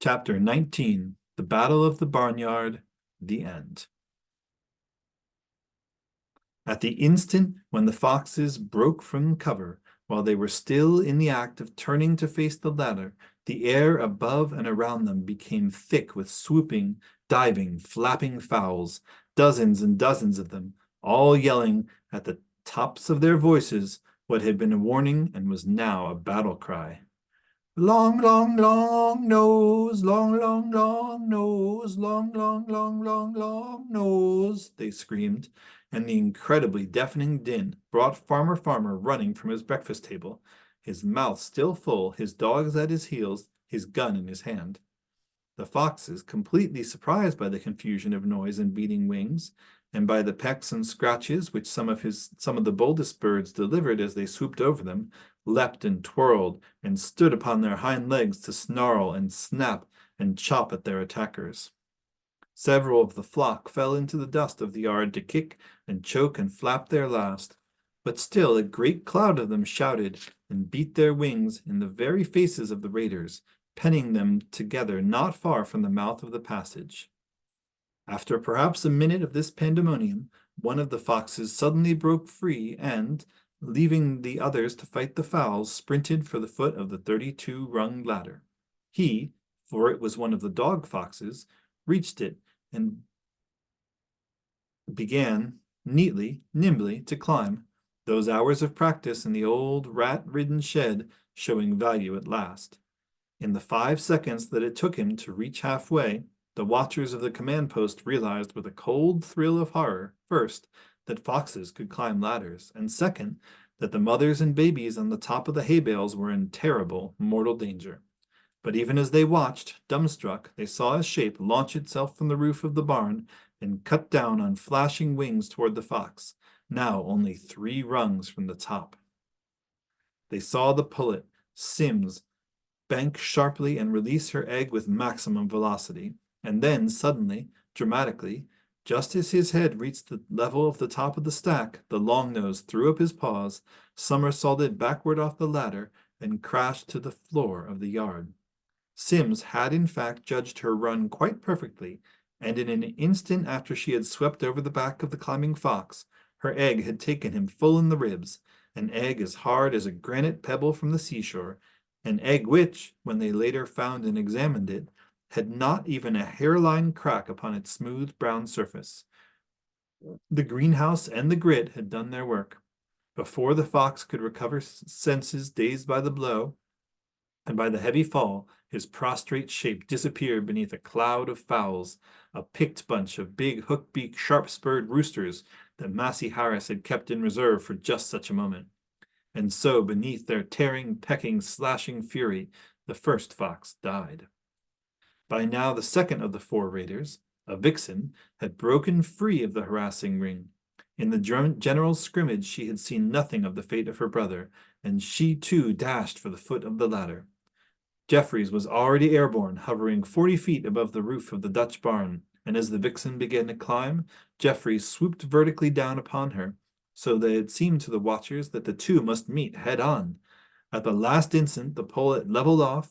Chapter 19, The Battle of the Barnyard, the End. At the instant when the foxes broke from cover, while they were still in the act of turning to face the ladder, the air above and around them became thick with swooping, diving, flapping fowls, dozens and dozens of them, all yelling at the tops of their voices what had been a warning and was now a battle cry. Long, long, long nose, long, long, long nose, long, long, long, long, long nose, they screamed, and the incredibly deafening din brought Farmer running from his breakfast table, his mouth still full, his dogs at his heels, his gun in his hand. The foxes, completely surprised by the confusion of noise and beating wings, and by the pecks and scratches which some of the boldest birds delivered as they swooped over them, leapt and twirled and stood upon their hind legs to snarl and snap and chop at their attackers. Several of the flock fell into the dust of the yard to kick and choke and flap their last, but still a great cloud of them shouted and beat their wings in the very faces of the raiders, penning them together not far from the mouth of the passage. After perhaps a minute of this pandemonium, one of the foxes suddenly broke free and, leaving the others to fight the fowls, sprinted for the foot of the 32-rung ladder. He, for it was one of the dog foxes, reached it and began, nimbly, to climb, those hours of practice in the old rat-ridden shed showing value at last. In the 5 seconds that it took him to reach halfway, the watchers of the command post realized with a cold thrill of horror, first, that foxes could climb ladders, and second, that the mothers and babies on the top of the hay bales were in terrible, mortal danger. But even as they watched, dumbstruck, they saw a shape launch itself from the roof of the barn and cut down on flashing wings toward the fox, now only 3 rungs from the top. They saw the pullet, Simms, bank sharply and release her egg with maximum velocity, and then suddenly, dramatically, just as his head reached the level of the top of the stack, the long-nose threw up his paws, somersaulted backward off the ladder, and crashed to the floor of the yard. Simms had in fact judged her run quite perfectly, and in an instant after she had swept over the back of the climbing fox, her egg had taken him full in the ribs, an egg as hard as a granite pebble from the seashore, an egg which, when they later found and examined it, had not even a hairline crack upon its smooth brown surface. The greenhouse and the grit had done their work. Before the fox could recover senses dazed by the blow, and by the heavy fall, his prostrate shape disappeared beneath a cloud of fowls, a picked bunch of big hook-beak sharp-spurred roosters that Massey Harris had kept in reserve for just such a moment. And so, beneath their tearing, pecking, slashing fury, the first fox died. By now the second of the 4 raiders, a vixen, had broken free of the harassing ring. In the general scrimmage she had seen nothing of the fate of her brother, and she too dashed for the foot of the ladder. Jeffries was already airborne, hovering 40 feet above the roof of the Dutch barn, and as the vixen began to climb, Jeffries swooped vertically down upon her, so that it seemed to the watchers that the two must meet head-on. At the last instant the pullet leveled off,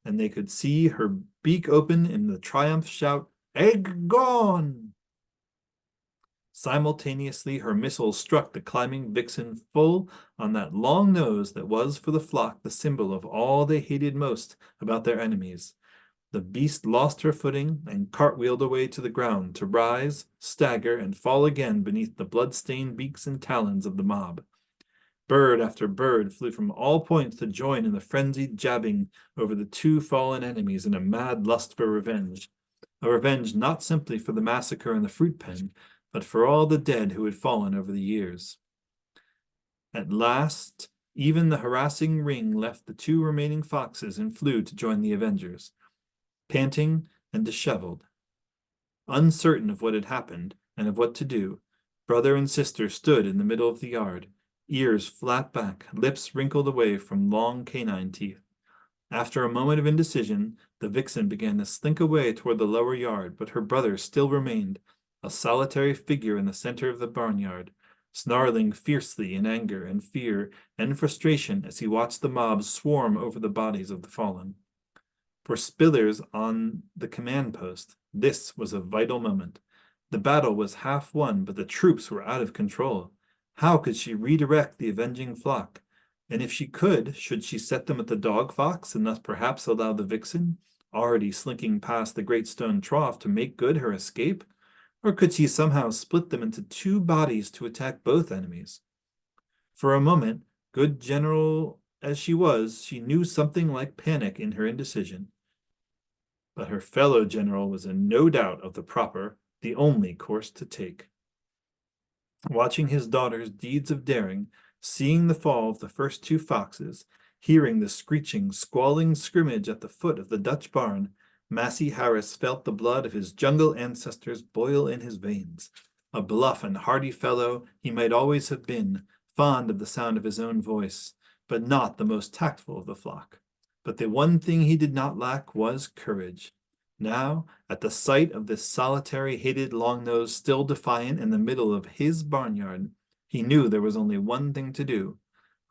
and they could see her beak open in the triumph shout, "Egg gone!" Simultaneously, her missile struck the climbing vixen full on that long nose that was for the flock the symbol of all they hated most about their enemies. The beast lost her footing and cartwheeled away to the ground to rise, stagger, and fall again beneath the blood-stained beaks and talons of the mob. Bird after bird flew from all points to join in the frenzied jabbing over the 2 fallen enemies in a mad lust for revenge. A revenge not simply for the massacre in the fruit pen, but for all the dead who had fallen over the years. At last, even the harassing ring left the 2 remaining foxes and flew to join the avengers. Panting and disheveled, uncertain of what had happened and of what to do, brother and sister stood in the middle of the yard, ears flat back, lips wrinkled away from long canine teeth. After a moment of indecision, the vixen began to slink away toward the lower yard, but her brother still remained, a solitary figure in the center of the barnyard, snarling fiercely in anger and fear and frustration as he watched the mob swarm over the bodies of the fallen. For Spillers on the command post, this was a vital moment. The battle was half won, but the troops were out of control. How could she redirect the avenging flock? And if she could, should she set them at the dog fox and thus perhaps allow the vixen, already slinking past the great stone trough, to make good her escape? Or could she somehow split them into two bodies to attack both enemies? For a moment, good general as she was, she knew something like panic in her indecision. But her fellow general was in no doubt of the proper, the only course to take. Watching his daughter's deeds of daring, seeing the fall of the first two foxes, hearing the screeching, squalling scrimmage at the foot of the Dutch barn, Massey Harris felt the blood of his jungle ancestors boil in his veins. A bluff and hearty fellow he might always have been, fond of the sound of his own voice, but not the most tactful of the flock. But the one thing he did not lack was courage. Now, at the sight of this solitary, hated Longnose still defiant in the middle of his barnyard, he knew there was only one thing to do.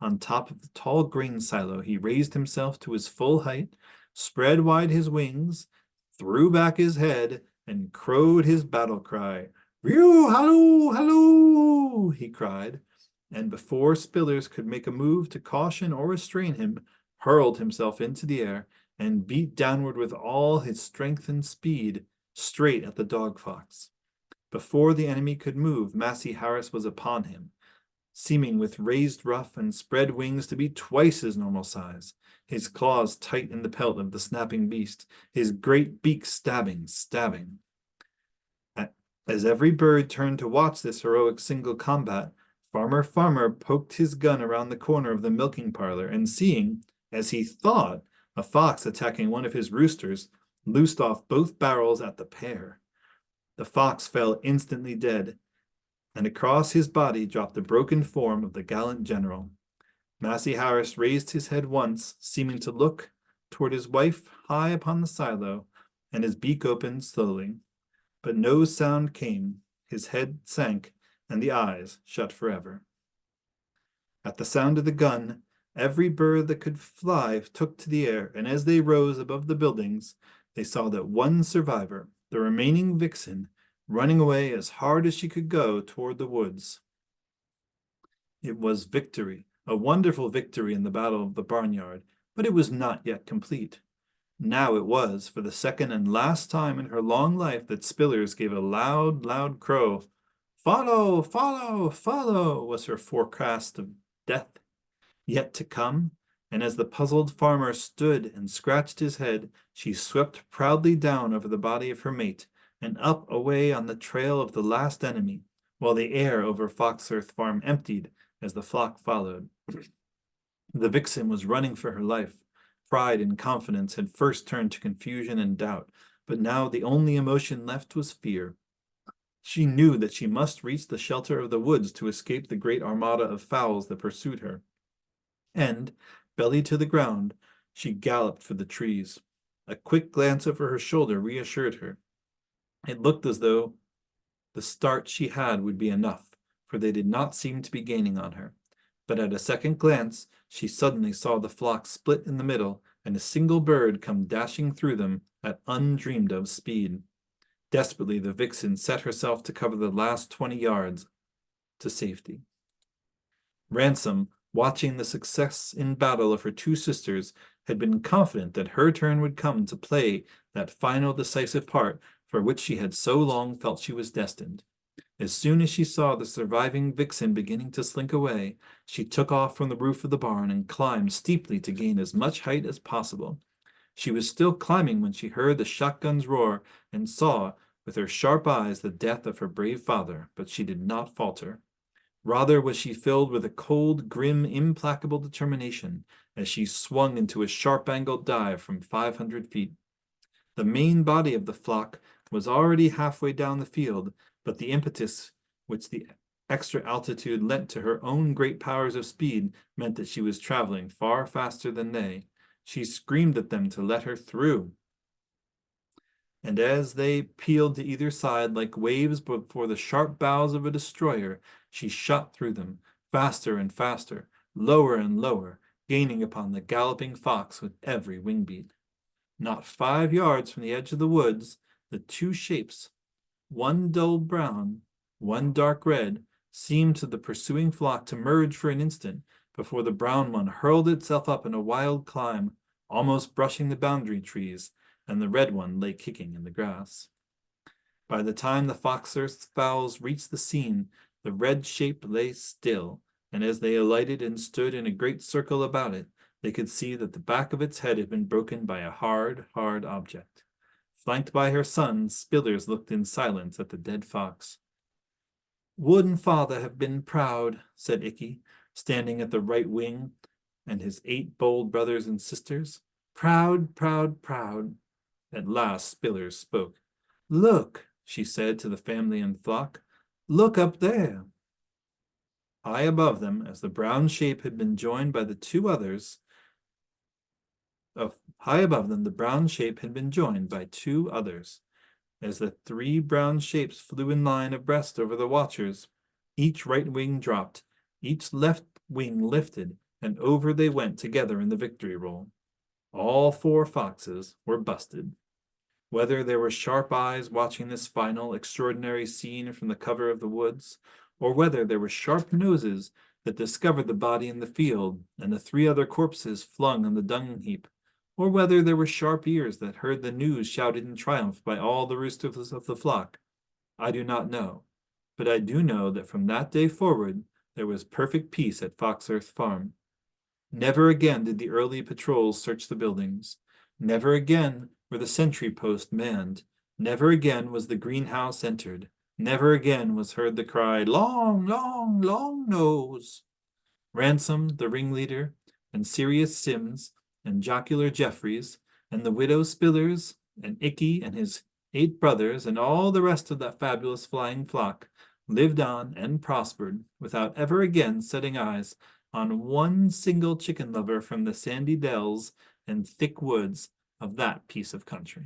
On top of the tall grain silo, he raised himself to his full height, spread wide his wings, threw back his head, and crowed his battle cry. "Rhew, halloo, halloo!" he cried, and before Spillers could make a move to caution or restrain him, hurled himself into the air and beat downward with all his strength and speed, straight at the dog fox. Before the enemy could move, Massey Harris was upon him, seeming with raised ruff and spread wings to be twice his normal size, his claws tight in the pelt of the snapping beast, his great beak stabbing. As every bird turned to watch this heroic single combat, Farmer poked his gun around the corner of the milking parlor, and seeing, as he thought, a fox attacking one of his roosters, loosed off both barrels at the pair. The fox fell instantly dead, and across his body dropped the broken form of the gallant general. Massey Harris raised his head once, seeming to look toward his wife high upon the silo, and his beak opened slowly. But no sound came, his head sank, and the eyes shut forever. At the sound of the gun, every bird that could fly took to the air, and as they rose above the buildings, they saw that one survivor, the remaining vixen, running away as hard as she could go toward the woods. It was victory, a wonderful victory in the battle of the barnyard, but it was not yet complete. Now it was, for the second and last time in her long life, that Spillers gave a loud, loud crow. "Follow, follow, follow," was her forecast of death yet to come, and as the puzzled farmer stood and scratched his head, she swept proudly down over the body of her mate, and up away on the trail of the last enemy, while the air over Foxearth Farm emptied as the flock followed. The vixen was running for her life. Pride and confidence had first turned to confusion and doubt, but now the only emotion left was fear. She knew that she must reach the shelter of the woods to escape the great armada of fowls that pursued her. And, belly to the ground, she galloped for the trees. A quick glance over her shoulder reassured her. It looked as though the start she had would be enough, for they did not seem to be gaining on her. But at a second glance, she suddenly saw the flock split in the middle, and a single bird come dashing through them at undreamed-of speed. Desperately, the vixen set herself to cover the last 20 yards to safety. Ransom, watching the success in battle of her two sisters, had been confident that her turn would come to play that final decisive part for which she had so long felt she was destined. As soon as she saw the surviving vixen beginning to slink away, she took off from the roof of the barn and climbed steeply to gain as much height as possible. She was still climbing when she heard the shotgun's roar and saw, with her sharp eyes, the death of her brave father, but she did not falter. Rather was she filled with a cold, grim, implacable determination as she swung into a sharp-angled dive from 500 feet. The main body of the flock was already halfway down the field, but the impetus which the extra altitude lent to her own great powers of speed meant that she was traveling far faster than they. She screamed at them to let her through. And as they peeled to either side like waves before the sharp bows of a destroyer, she shot through them, faster and faster, lower and lower, gaining upon the galloping fox with every wing beat. Not 5 yards from the edge of the woods, the two shapes, one dull brown, one dark red, seemed to the pursuing flock to merge for an instant before the brown one hurled itself up in a wild climb, almost brushing the boundary trees, and the red one lay kicking in the grass. By the time the fox-earth fowls reached the scene, the red shape lay still, and as they alighted and stood in a great circle about it, they could see that the back of its head had been broken by a hard, hard object. Flanked by her son, Spillers looked in silence at the dead fox. Wouldn't father have been proud, said Ikki, standing at the right wing, and his 8 bold brothers and sisters. Proud, proud, proud. At last Spillers spoke. Look, she said to the family and flock. Look up there. High above them, as the brown shape had been joined by the 2 others, high above them, the brown shape had been joined by 2 others. As the 3 brown shapes flew in line abreast over the watchers, each right wing dropped, each left wing lifted, and over they went together in the victory roll. All 4 foxes were busted. Whether there were sharp eyes watching this final, extraordinary scene from the cover of the woods, or whether there were sharp noses that discovered the body in the field and the 3 other corpses flung on the dung heap, or whether there were sharp ears that heard the news shouted in triumph by all the roosters of the flock, I do not know. But I do know that from that day forward there was perfect peace at Foxearth Farm. Never again did the early patrols search the buildings. Never again were the sentry posts manned. Never again was the greenhouse entered. Never again was heard the cry, Long, long, long nose. Ransom, the ringleader, and Sirius Sims, and Jocular Jeffries, and the widow Spillers, and Ikki and his 8 brothers, and all the rest of that fabulous flying flock, lived on and prospered without ever again setting eyes on one single chicken lover from the sandy dells and thick woods of that piece of country.